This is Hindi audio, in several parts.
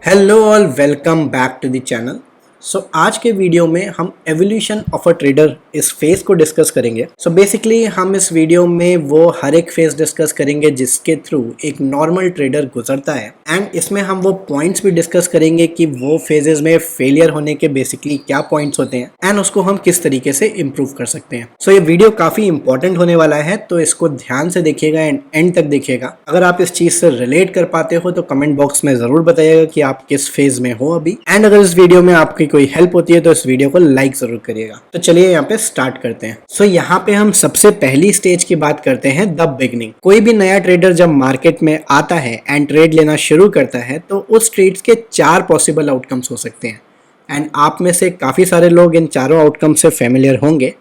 Hello all, welcome back to the channel. आज के वीडियो में हम एवोल्यूशन ऑफ अ ट्रेडर इस फेज को डिस्कस करेंगे। बेसिकली हम इस वीडियो में वो हर एक फेज डिस्कस करेंगे जिसके थ्रू एक नॉर्मल ट्रेडर गुजरता है, एंड इसमें हम वो पॉइंट्स भी डिस्कस करेंगे कि वो फेजेस में फेलियर होने के बेसिकली क्या पॉइंट्स होते हैं एंड उसको हम किस तरीके से इम्प्रूव कर सकते हैं। ये वीडियो काफी इंपॉर्टेंट होने वाला है, तो इसको ध्यान से देखिएगा एंड एंड तक देखिएगा। अगर आप इस चीज से रिलेट कर पाते हो तो कमेंट बॉक्स में जरूर बताइएगा कि आप किस फेज में हो अभी, एंड अगर इस वीडियो में आपकी कोई हेल्प होती है तो इस वीडियो को लाइक जरूर करिएगा। तो चलिए यहाँ पे स्टार्ट करते हैं। यहाँ पे हम सबसे पहली स्टेज की बात करते हैं, द बिगनिंग। कोई भी नया ट्रेडर जब मार्केट में आता है एंड ट्रेड लेना शुरू करता है तो उस ट्रेड्स के 4 पॉसिबल आउटकम्स हो सकते हैं, एंड आप में से काफी सारे लोग इन चारों आउटकम से फेमिलियर होंगे।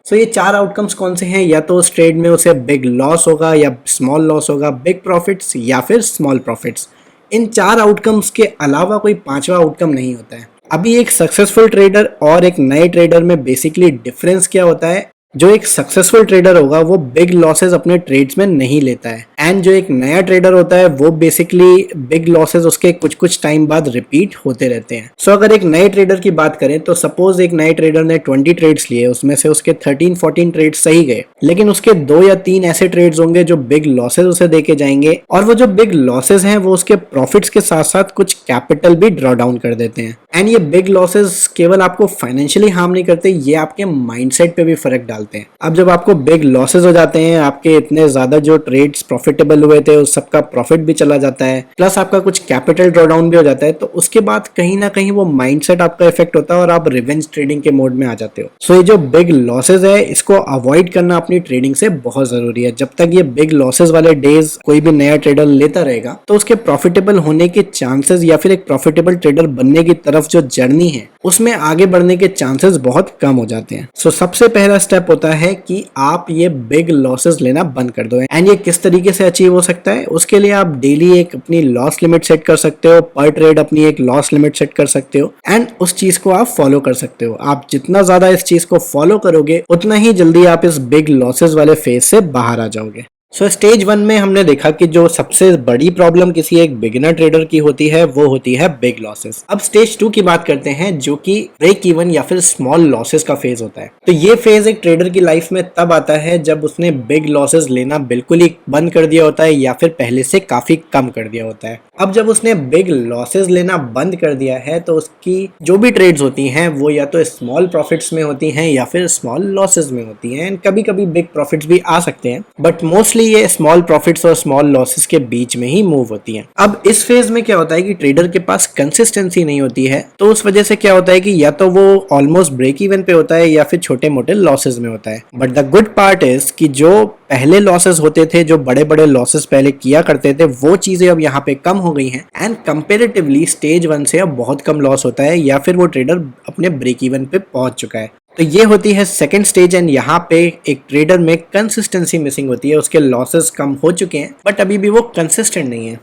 ये 4 आउटकम्स कौन से हैं? या तो उस ट्रेड में उसे बिग लॉस होगा, या स्मॉल लॉस होगा, बिग प्रॉफिट्स, या फिर स्मॉल प्रॉफिट्स। इन 4 आउटकम्स के अलावा कोई 5वां आउटकम नहीं होता है। अभी एक सक्सेसफुल ट्रेडर और एक नए ट्रेडर में बेसिकली डिफरेंस क्या होता है? जो एक सक्सेसफुल ट्रेडर होगा वो बिग लॉसेस अपने ट्रेड्स में नहीं लेता है, एंड जो एक नया ट्रेडर होता है वो बेसिकली बिग लॉसेस उसके कुछ टाइम बाद रिपीट होते रहते हैं। अगर एक नए ट्रेडर की बात करें तो सपोज एक नए ट्रेडर ने 20 ट्रेड्स लिए, उसमें से उसके 13-14 ट्रेड्स सही गए, लेकिन उसके 2 या 3 ऐसे ट्रेड्स होंगे जो बिग लॉसेस उसे देके जाएंगे, और वो जो बिग लॉसेस हैं वो उसके प्रॉफिट्स के साथ साथ कुछ कैपिटल भी ड्रॉ डाउन कर देते हैं। एंड ये बिग लॉसेस केवल आपको फाइनेंशियली हार्म नहीं करते, ये आपके माइंडसेट पे भी फर्क डालते हैं। अब जब आपको बिग लॉसेस हो जाते हैं, आपके इतने ज्यादा जो ट्रेड्स प्रॉफिटेबल हुए थे उस सबका प्रॉफिट भी चला जाता है, प्लस आपका कुछ कैपिटल ड्रॉ डाउन भी हो जाता है, तो उसके बाद कहीं ना कहीं वो माइंडसेट आपका इफेक्ट होता है और आप रिवेंज ट्रेडिंग के मोड में आ जाते हो। ये जो बिग लॉसेस है इसको अवॉइड करना अपनी ट्रेडिंग से बहुत जरूरी है। जब तक ये बिग लॉसेस वाले डेज कोई भी नया ट्रेडर लेता रहेगा तो उसके प्रॉफिटेबल होने के चांसेस या फिर एक प्रॉफिटेबल ट्रेडर बनने की तरफ जो जर्नी है उसमें आगे बढ़ने के चांसेस बहुत कम हो जाते हैं। सबसे पहला स्टेप होता है कि आप ये बिग लॉसेस लेना बंद कर दो, एंड ये किस तरीके से अचीव हो सकता है? उसके लिए आप डेली एक अपनी लॉस लिमिट सेट कर सकते हो, पर ट्रेड अपनी एक लॉस लिमिट सेट कर सकते हो, एंड उस चीज को आप फॉलो कर सकते हो। आप जितना ज्यादा इस चीज को फॉलो करोगे उतना ही जल्दी आप इस बिग लॉसेस वाले फेज से बाहर आ जाओगे। स्टेज 1 में हमने देखा कि जो सबसे बड़ी प्रॉब्लम किसी एक बिगिनर ट्रेडर की होती है वो होती है बिग लॉसेस। अब स्टेज 2 की बात करते हैं जो कि ब्रेक इवन या फिर स्मॉल लॉसेस का फेज होता है। तो ये फेज एक ट्रेडर की लाइफ में तब आता है जब उसने बिग लॉसेस लेना बिल्कुल ही बंद कर दिया होता है या फिर पहले से काफी कम कर दिया होता है। अब जब उसने बिग लॉसेस लेना बंद कर दिया है तो उसकी जो भी ट्रेड्स होती हैं वो या तो स्मॉल प्रॉफिट्स में होती हैं या फिर स्मॉल लॉसेस में होती हैं, एंड कभी कभी बिग प्रॉफिट्स भी आ सकते हैं, बट मोस्टली ये स्मॉल प्रॉफिट्स और स्मॉल लॉसेस के बीच में ही मूव होती हैं। अब इस फेज में क्या होता है कि ट्रेडर के पास कंसिस्टेंसी नहीं होती है, तो उस वजह से क्या होता है कि या तो वो ऑलमोस्ट ब्रेक इवन पे होता है या फिर छोटे मोटे लॉसेस में होता है। But the good part is कि जो पहले लॉसेस होते थे, जो बड़े बड़े लॉसेस पहले किया करते थे, वो चीजें अब यहाँ पे कम हो गई हैं, एंड कंपेरेटिवली स्टेज 1 से अब बहुत कम लॉस होता है या फिर वो ट्रेडर अपने ब्रेक इवन पे पहुंच चुका है। तो ये होती है सेकंड स्टेज, एंड यहाँ पे एक ट्रेडर में कंसिस्टेंसी मिसिंग होती है। उसके लॉसेस कम हो चुके हैं बट अभी भी वो कंसिस्टेंट नहीं है।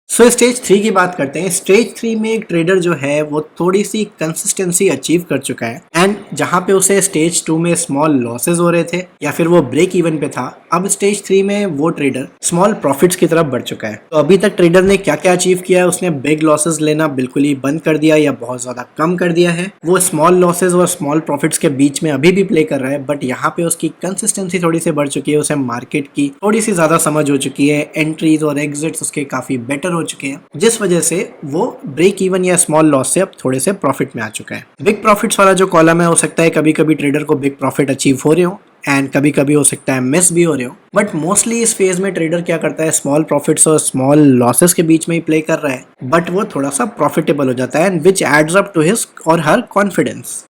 स्टेज 3 की बात करते हैं। स्टेज 3 में एक ट्रेडर जो है वो थोड़ी सी कंसिस्टेंसी अचीव कर चुका है, एंड जहां पे उसे स्टेज 2 में स्मॉल लॉसेस हो रहे थे या फिर वो ब्रेक इवन पे था, अब स्टेज 3 में वो ट्रेडर स्मॉल प्रॉफिट्स की तरफ बढ़ चुका है। तो अभी तक ट्रेडर ने क्या क्या अचीव किया है? उसने बिग लॉसेस लेना बिल्कुल ही बंद कर दिया या बहुत ज्यादा कम कर दिया है। वो स्मॉल लॉसेस और स्मॉल प्रॉफिट्स के बीच में अभी भी प्ले कर रहा है, बट यहाँ पे उसकी कंसिस्टेंसी थोड़ी सी बढ़ चुकी है। उसे मार्केट की थोड़ी सी ज्यादा समझ हो चुकी है, एंट्रीज और एग्जिट्स उसके काफी बेटर हो चुके हैं, जिस वजह से वो ब्रेक इवन या स्मॉल लॉस से अब थोड़े से प्रॉफिट में आ चुका है। बिग प्रॉफिट्स वाला जो कॉलम है, हो सकता है कभी कभी ट्रेडर को बिग प्रॉफिट अचीव हो रहे हो एंड कभी कभी हो सकता है मिस भी हो रहे हो, बट मोस्टली इस फेज में ट्रेडर क्या करता है, स्मॉल प्रॉफिट्स और स्मॉल लॉसेस के बीच में ही प्ले कर रहा है, बट वो थोड़ा सा प्रॉफिटेबल हो जाता है, and which adds up to his और her confidence.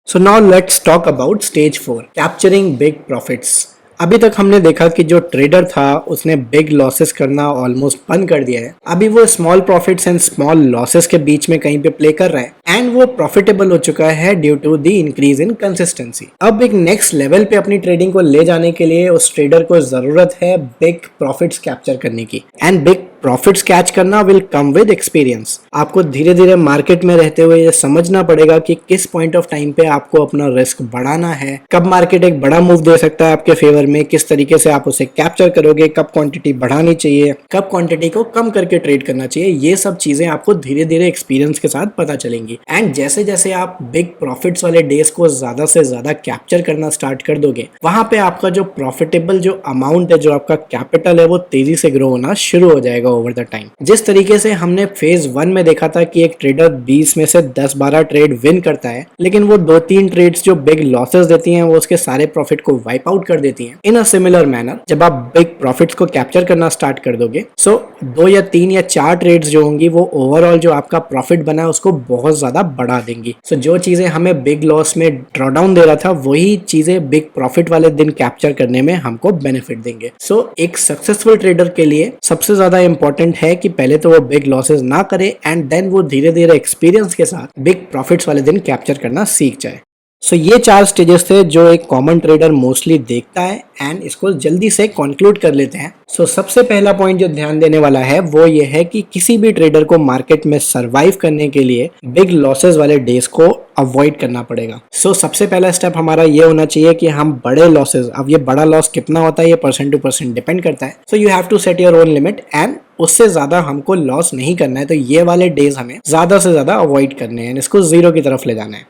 So now let's talk about stage 4, capturing big profits. अभी तक हमने देखा कि जो ट्रेडर था उसने बिग लॉसेस करना ऑलमोस्ट बंद कर दिया है। अभी वो small profits and small losses के बीच में कहीं पे प्ले कर रहा है, एंड वो प्रॉफिटेबल हो चुका है due to the increase in consistency. अब एक नेक्स्ट लेवल पे अपनी ट्रेडिंग को ले जाने के लिए उस ट्रेडर को जरूरत है बिग प्रॉफिट्स कैप्चर करने की, एंड बिग प्रॉफिट्स कैच करना विल कम विद एक्सपीरियंस। आपको धीरे धीरे मार्केट में रहते हुए ये समझना पड़ेगा कि किस पॉइंट ऑफ टाइम पे आपको अपना रिस्क बढ़ाना है, कब मार्केट एक बड़ा मूव दे सकता है आपके फेवर में, किस तरीके से आप उसे कैप्चर करोगे, कब क्वांटिटी बढ़ानी चाहिए, कब क्वांटिटी को कम करके ट्रेड करना चाहिए। ये सब चीजें आपको धीरे धीरे एक्सपीरियंस के साथ पता चलेंगी। एंड जैसे जैसे आप बिग प्रॉफिट्स वाले डेज को ज्यादा से ज्यादा कैप्चर करना स्टार्ट कर दोगे, वहां पे आपका जो प्रॉफिटेबल जो अमाउंट है, जो आपका कैपिटल है, वो तेजी से ग्रो होना शुरू हो जाएगा ओवर द टाइम। जिस तरीके से हमने फेज 1 में देखा था कि एक ट्रेडर 20 में से 10-12 ट्रेड विन करता है, लेकिन वो 2-3 ट्रेड्स जो बिग लॉसेस देती हैं वो उसके सारे प्रॉफिट को वाइप आउट कर देती हैं। इन अ सिमिलर मैनर जब आप बिग प्रॉफिट्स को कैप्चर करना स्टार्ट कर दोगे, सो 2 या 3 या 4 ट्रेड्स जो होंगी वो ओवरऑल जो आपका प्रॉफिट बना है उसको बहुत ज्यादा बढ़ा देंगी। सो जो चीजें हमें बिग लॉस में ड्रॉडाउन दे रहा था, वही चीजें बिग प्रॉफिट वाले दिन कैप्चर करने में हमको बेनिफिट देंगे। सो एक सक्सेसफुल ट्रेडर के लिए सबसे ज्यादा इंपॉर्टेंट है कि पहले तो वो बिग लॉसेस ना करे एंड देन वो धीरे धीरे एक्सपीरियंस के साथ बिग प्रॉफिट्स वाले दिन कैप्चर करना सीख जाए। सो ये 4 स्टेजेस थे जो एक कॉमन ट्रेडर मोस्टली देखता है, एंड इसको जल्दी से कंक्लूड कर लेते हैं। सो सबसे पहला पॉइंट जो ध्यान देने वाला है वो ये है कि किसी भी ट्रेडर को मार्केट में सरवाइव करने के लिए बिग लॉसेस वाले डेज को अवॉइड करना पड़ेगा। सो सबसे पहला स्टेप हमारा ये होना चाहिए कि हम बड़े लॉसेस, अब ये बड़ा लॉस कितना होता है ये परसेंट टू परसेंट डिपेंड करता है। So you have to set your own limit, and उससे ज्यादा हमको लॉस नहीं करना है। तो ये वाले डेज हमें ज्यादा से ज्यादा अवॉइड करने हैं, इसको जीरो की तरफ ले जाना है।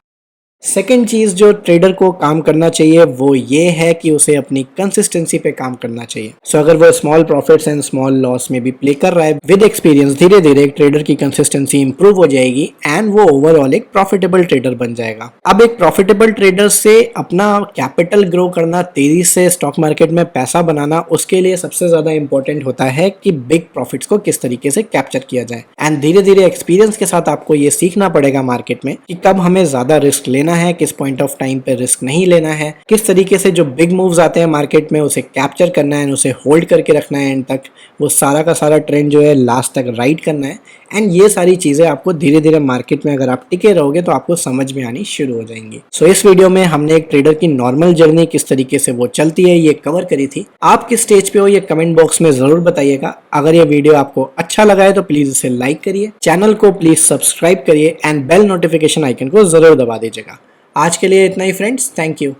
सेकेंड चीज जो ट्रेडर को काम करना चाहिए वो ये है कि उसे अपनी कंसिस्टेंसी पे काम करना चाहिए। सो अगर वो small profits and small loss में भी प्ले कर रहा है, विद एक्सपीरियंस धीरे धीरे एक ट्रेडर की कंसिस्टेंसी इंप्रूव हो जाएगी एंड वो ओवरऑल एक प्रॉफिटेबल ट्रेडर बन जाएगा। अब एक प्रॉफिटेबल ट्रेडर से अपना कैपिटल ग्रो करना, तेजी से स्टॉक मार्केट में पैसा बनाना, उसके लिए सबसे ज्यादा इंपॉर्टेंट होता है कि बिग प्रॉफिट्स को किस तरीके से कैप्चर किया जाए। एंड धीरे धीरे एक्सपीरियंस के साथ आपको ये सीखना पड़ेगा मार्केट में कि कब हमें ज्यादा रिस्क लेना है, किस पॉइंट ऑफ टाइम पे रिस्क नहीं लेना है, किस तरीके से जो बिग मूव्स आते हैं मार्केट में उसे कैप्चर करना है, उसे होल्ड करके रखना है एंड तक, वो सारा का सारा ट्रेंड जो है लास्ट तक राइड करना है। एंड ये सारी चीजें आपको धीरे धीरे मार्केट में अगर आप टिके रहोगे तो आपको समझ में आनी शुरू हो जाएंगी। सो इस वीडियो में हमने एक ट्रेडर की नॉर्मल जर्नी किस तरीके से वो चलती है ये कवर करी थी। आप किस स्टेज पे हो ये कमेंट बॉक्स में जरूर बताइएगा। अगर ये वीडियो आपको अच्छा लगा है तो प्लीज इसे लाइक करिए, चैनल को प्लीज सब्सक्राइब करिए एंड बेल नोटिफिकेशन आइकन को जरूर दबा दीजिएगा। आज के लिए इतना ही फ्रेंड्स, थैंक यू।